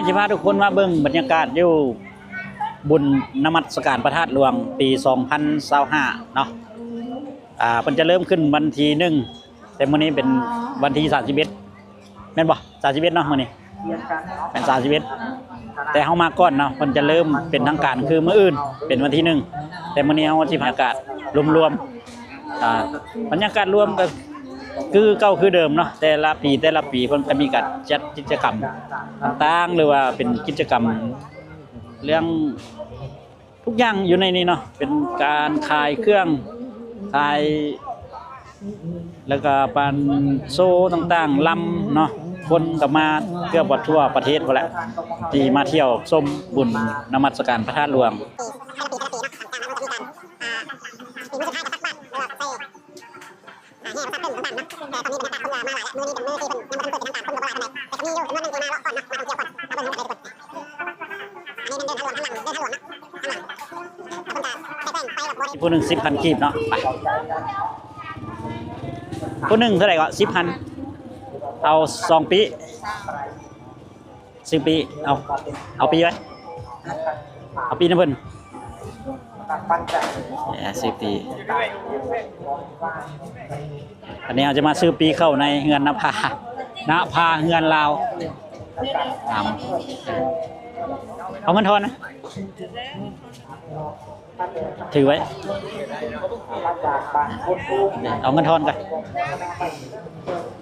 สิพาทุกคนมาเบิ่งบรรยากาศอยู่บุญนมัสการพระธาตุหลวงปี2025เนาะมันจะเริ่มขึ้นวันที่1แต่มื้อนี้เป็นวันที่31แม่นบ่31เนาะมื้อนี้เป็น31แต่เฮามาก่อนเนาะมันจะเริ่มเป็นทางการคือมื้ออื่นเป็นวันที่1แต่มื้อนี้เฮาสิบรรยากาศรวมๆบรรยากาศรวมก็คือเก่าคือเดิมเนาะแต่ละปีเพิ่นก็มีการจัดกิจกรรมต่างๆหรือว่าเป็นกิจกรรมเรื่องทุกอย่างอยู่ในนี้เนาะเป็นการขายเครื่องขายแล้วก็ปานโซ่ต่างๆลำเนาะคนก็มาเกือบว่าทั่วประเทศพุ่นแหละที่มาเที่ยวชมบุญนมัสการพระธาตุหลวงผู้หนึ่ง10,000 กีบเนาะไปผู้หนึ่งเท่าไหร่ก็10,000เอา2 ปี10 ปีเอาปีไว้เอาปีนะเพิ่น10 ปีอันนี้เราจะมาซื้อปีเข้าในเฮือนนภาเฮือนลาวเอาเงินทอนนะถือไว้เอาเงินทอนกัน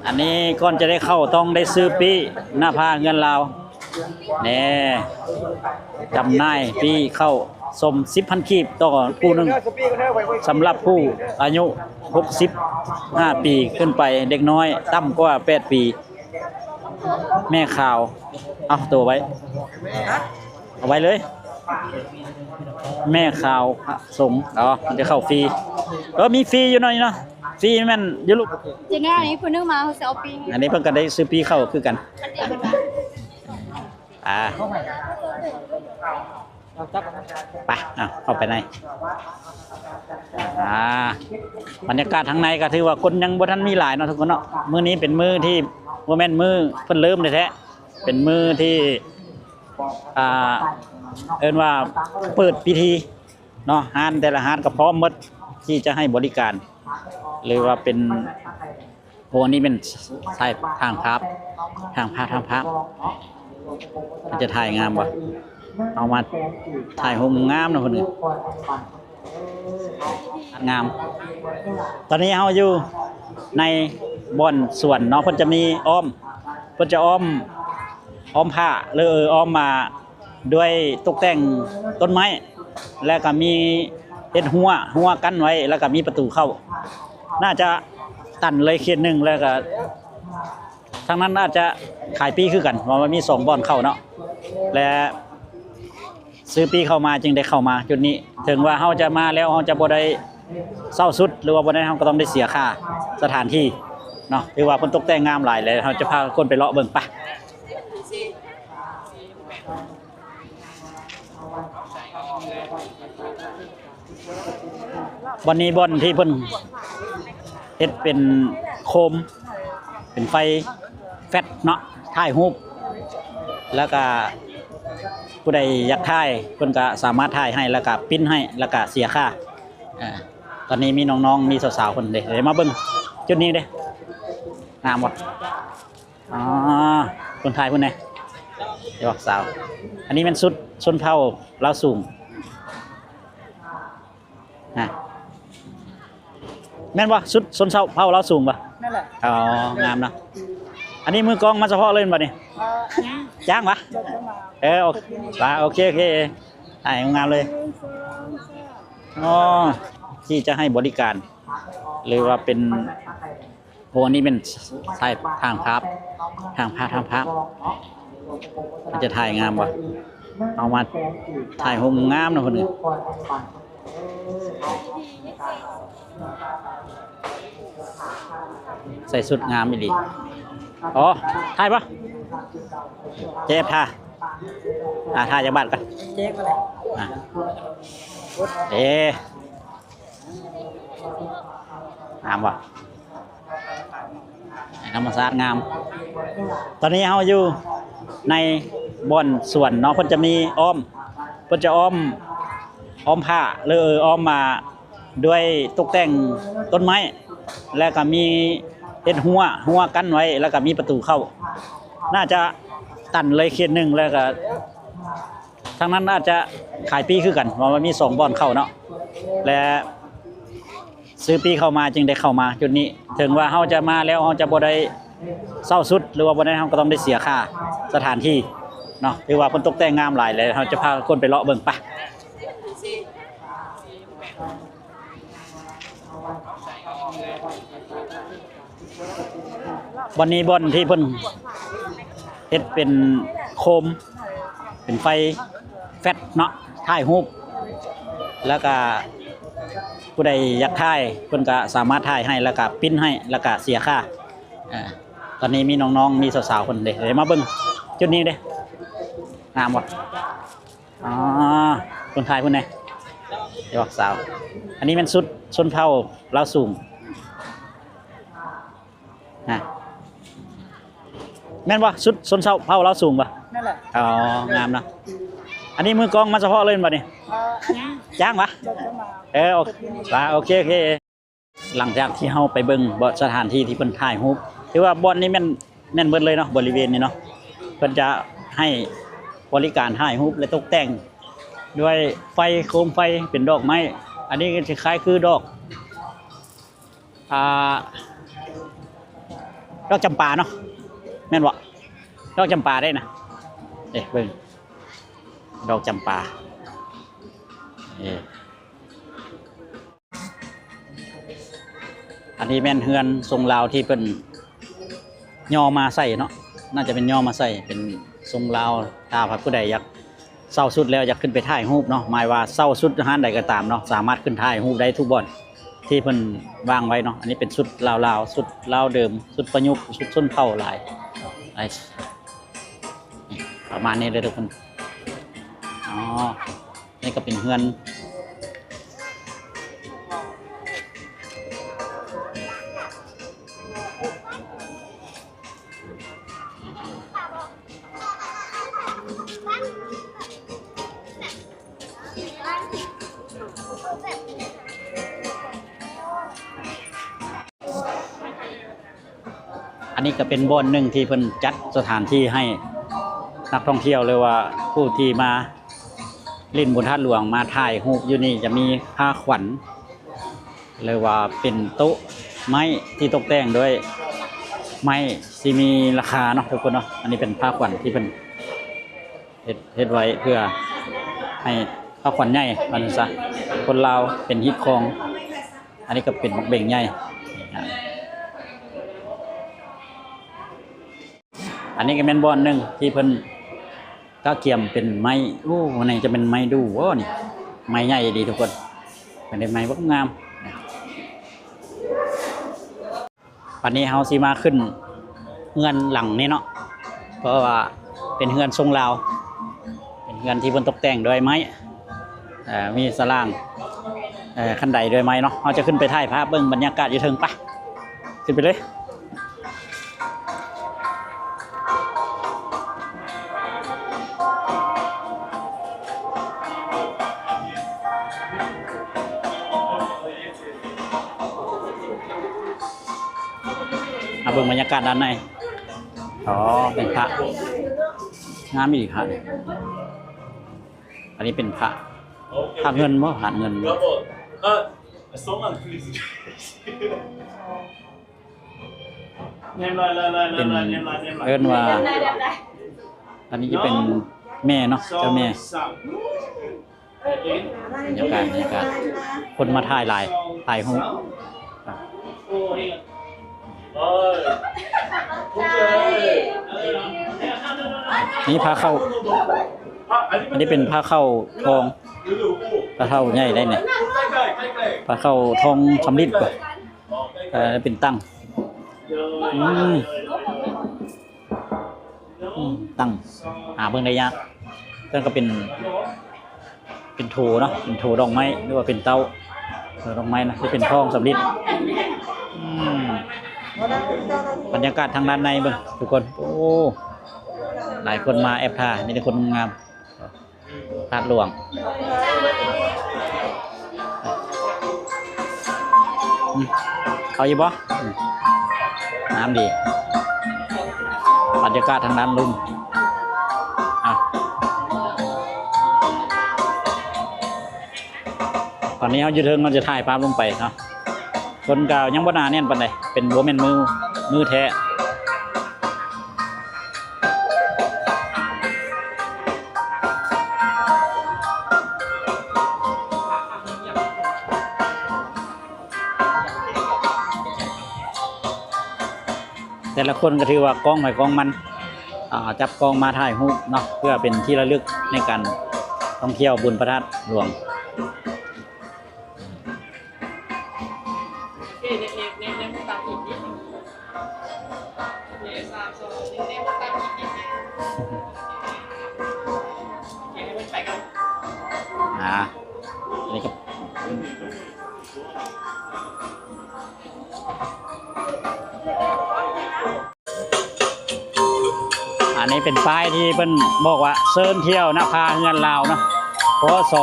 อันนี้ก่อนจะได้เข้าต้องได้ซื้อปีหน้าผ้าเงินลาวนี่จำนายปีเข้าสม10,000 กีบต่อผู้หนึ่งสำหรับผู้อายุ65 ปีขึ้นไปเด็กน้อยต่ำกว่า8 ปีแม่ข่าวเอาตัวไว้เอาไว้เลยแม่ข่าวสงมันจะเข้าฟรีมีฟรีอยู่หน่อยเนาะฟรีแม่นอยู่ลูกจริงๆอันนี้เพิ่นนึกมาเขาสิเอาปีอันนี้เพิ่นก็ได้ซื้อปีเข้าคือกันไปเข้าไปในบรรยากาศทางในก็ถือว่าคนยังบ่ทันมีหลายเนาะทุกคนเนาะมื้อนี้เป็นมื้อที่บ่แม่นมื้อเพิ่นเริ่มแท้ๆเป็นมื้อที่เอิ้นว่าเปิดพิธีเนาะห้านแต่ละห้านก็พร้อมหมดที่จะให้บริการหรือว่าเป็นโหนี่เป็นสายทางภาพมันจะถ่ายงามบ่เอามาถ่ายโฮมงามนะคนอื่นงามตอนนี้เฮาอยู่ในบ่อนสวนเนาะเพิ่นจะมีอ้อมเพิ่นจะอ้อมผ้าหรืออ้อมมาด้วยตกแต่งต้นไม้แล้วก็มีเฮ็ดหัวกั้นไว้แล้วก็มีประตูเข้าน่าจะตันเลยเขต1แล้วก็ทางนั้นน่าจะขายปีคือกันเพราะว่ามี2บ่อนเข้าเนาะและซื้อปีเข้ามาจึงได้เข้ามาจุดนี้ถึงว่าเฮาจะมาแล้วเฮาจะบ่ได้เศร้าสุดหรือว่าบ่ได้เฮาก็ต้องได้เสียค่าสถานที่เนาะถือว่าเพิ่นตกแต่งงามหลายเลยเฮาจะพาคนไปเลาะเบิ่งไปบ่อนนี้บ่อนที่เพิ่นเฮ็ดเป็นโคมเป็นไฟแฟลชเนาะถ่ายรูปแล้วก็ผู้ใดอยากถ่ายเพิ่นก็สามารถถ่ายให้แล้วก็ปริ้นให้แล้วก็เสียค่าตอนนี้มีน้องๆมีสาวๆเพิ่นเด้มาเบิ่งจุดนี้เด้งามบ่คนถ่ายเพิ่นแน่เดี๋ยวบอกสาวอันนี้เป็นชุดชนเผ่าลาวสูงแม่นบ่ชุดชนเผ่าลาวสูงบ่นั่นแหละงามเนาะอันนี้มือกองมาเฉพาะเลยบ่นี่จ้างปะโอเคถ่ายงามเลยที่จะให้บริการหรือว่าเป็นโหนี่เป็นสายทางภาพมันจะถ่ายงามบ่เอามาถ่ายโฮมงามนะคนอื่นใส่สุดงามอีหลีถ่ายปะเจ็บท่าถ่ายจากบ้านกันเจ็บอะไรงามวะธรรมชาติงามตอนนี้เราอยู่ใน บ่อนสวนเนาะเพิ่นจะมีอ้อมเพิ่นจะอ้อมผ้าหรืออ้อมมาด้วยตกแต่งต้นไม้แล้วก็มีเฮ็ดหัวกั้นไว้แล้วก็มีประตูเข้าน่าจะตันเลยเขตหนึ่งแล้วก็ทางนั้นน่าจะขายปีคือกันเพราะมันมี2บ่อนเข้าเนาะและซื้อปีเข้ามาจึงได้เข้ามาจุดนี้ถึงว่าเฮาจะมาแล้วเฮาจะบ่ได้เศร้าสุดหรือว่าบ่ได้เฮาก็ต้องได้เสียค่าสถานที่เนาะถือว่าเพิ่นตกแต่งงามหลายเลยเฮาจะพาคนไปเลาะเบิ่งปะบ่อนนี้บ่อนที่เพิ่นเฮ็ดเป็นโคมเป็นไฟแฟลชเนาะถ่ายรูปแล้วก็ผู้ใดอยากถ่ายเพิ่นก็สามารถถ่ายให้แล้วก็ปริ้นให้แล้วก็เสียค่าตอนนี้มีน้องๆมีสาวๆคนเดี๋ยวมาเบิ่งจุดนี้เด้งามบ่อ๋อคนถ่ายเพิ่นไหนเดี๋ยวบอกสาวอันนี้เป็นชุดชนเผ่าลาวสูงแม่นบ่ชุดชนเผ่าลาวสูงบ่นั่นแหละอ๋องามนะอันนี้มือกองมาเฉพาะเลยบ่นี่จ้างปะโอเคหลังจากที่เฮาไปเบิ่งบ่สถานที่ที่เพิ่นถ่ายรูปถือว่าบ่อนนี้แม่นเบิดเลยเนาะบริเวณนี้เนาะเพิ่นจะให้บริการถ่ายรูปและตกแต่งด้วยไฟโคมไฟเป็นดอกไม้อันนี้ก็สิคล้ายคือดอกดอกจำปาเนาะแม่นบ่ดอกจำปาได้นะเบิ่งดอกจำปาอันนี้แม่นเฮือนทรงลาวที่เป็นย่อมาใส่เนาะน่าจะเป็นย่อมาใส่เป็นทรงลาวถ้าผู้ใดอยากเศร้าสุดแล้วอยากขึ้นไปถ่ายรูปเนาะหมายว่าเศร้าสุดห้านใดก็ตามเนาะสามารถขึ้นถ่ายรูปได้ทุกบ่อนที่เพิ่นวางไว้เนาะอันนี้เป็นชุดลาวๆชุดลาวเดิมชุดประยุกต์ชุดส้นเผ่าหลายประมาณนี้เลยทุกคนอ๋อนี่ก็เป็นเฮือนอันนี้ก็เป็นบ่อนหนึ่งที่เพิ่นจัดสถานที่ให้นักท่องเที่ยวเลยว่าผู้ที่มาเล่นบนท่าหลวงมาถ่ายรูปอยู่นี่จะมีผ้าขวัญเลยว่าเป็นโต๊ะไม้ที่ตกแต่งด้วยไม้ที่มีราคาเนาะทุกคนเนาะอันนี้เป็นผ้าขวัญที่เป็นเฮ็ดไว้เพื่อให้ผ้าขวัญใหญ่มันซะคนลาวเป็นฮิตคองอันนี้ก็เป็นเบ่งใหญ่อันนี้ก็เป็นบ่อนหนึ่งที่เพิ่นก็เกี่ยมเป็นไม้โอ้วันนี้จะเป็นไม้ดูโอ้นี่ไม้ใหญ่ดีทุกคนเป็นไม้บักงามวันนี้เฮาสิมาขึ้นเฮือนหลังนี้เนาะเพราะว่าเป็นเฮือนทรงลาวเป็นเฮือนที่เพิ่นตกแต่งด้วยไม้มีสลางคันไดด้วยไม้เนาะเฮาจะขึ้นไปถ่ายภาพเบิ่งบรรยากาศอยู่เทิงปะขึ้นไปเลยเบิ่งบรรยากาศด้านในอ๋อเป็นพระงามอีกครับอันนี้เป็นพระเงินมั้งพระเงินเป็นเอิ้นว่าอันนี้จะเป็นแม่เนาะเจ้าแม่บรรยากาศคนมาถ่ายรูปนี่ผ้าเข้าอันนี้เป็นผ้าเข้าทองผ้าเข้าใหญ่ได้เนี่ยผ้าเข้าทองสำริดป่ะเป็นตั้งตั้งเบิ่งได้ยากนั่นก็เป็นโถเนาะเป็นโถดอกไม้หรือว่าเป็นเต้าดอกไม้นะที่เป็นทองสำริดบรรยากาศทางด้านในเบิ่งทุกคนโอ้ หลายคนมาแอบถ่ายมีแต่คนงามพระธาตุหลวงเขาอยู่บ่น้ำดีบรรยากาศทางด้านลุ่มตอนนี้เขาอยู่เทิงเราจะถ่ายภาพลงไปเนาะคนเก่ายังบ่หนาแน่นปานใดเป็นโบแมนมือแท้แต่ละคนก็ถือว่ากล้องใหม่กล้องมันจับกล้องมาถ่ายรูปเนาะเพื่อเป็นที่ระลึกในการท่องเที่ยวบุญพระธาตุหลวงนี่ก็อันนี้เป็นป้ายที่เพิ่นบอกว่าเชิญเที่ยวนะพาเงินลาวเนาะพศ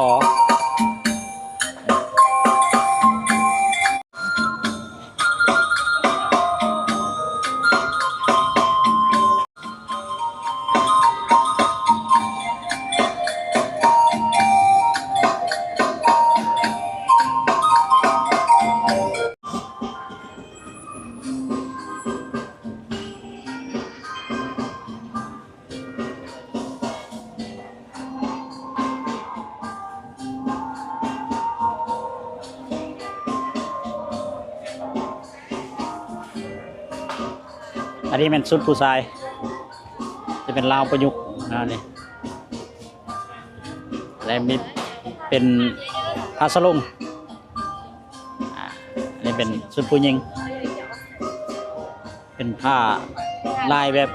อันนี้เป็นชุดผู้ชายจะเป็นลาวประยุกต์นะนี่และมีเป็นผ้าสลุงอันนี้เป็นชุดผู้หญิงเป็นผ้าลายแบบ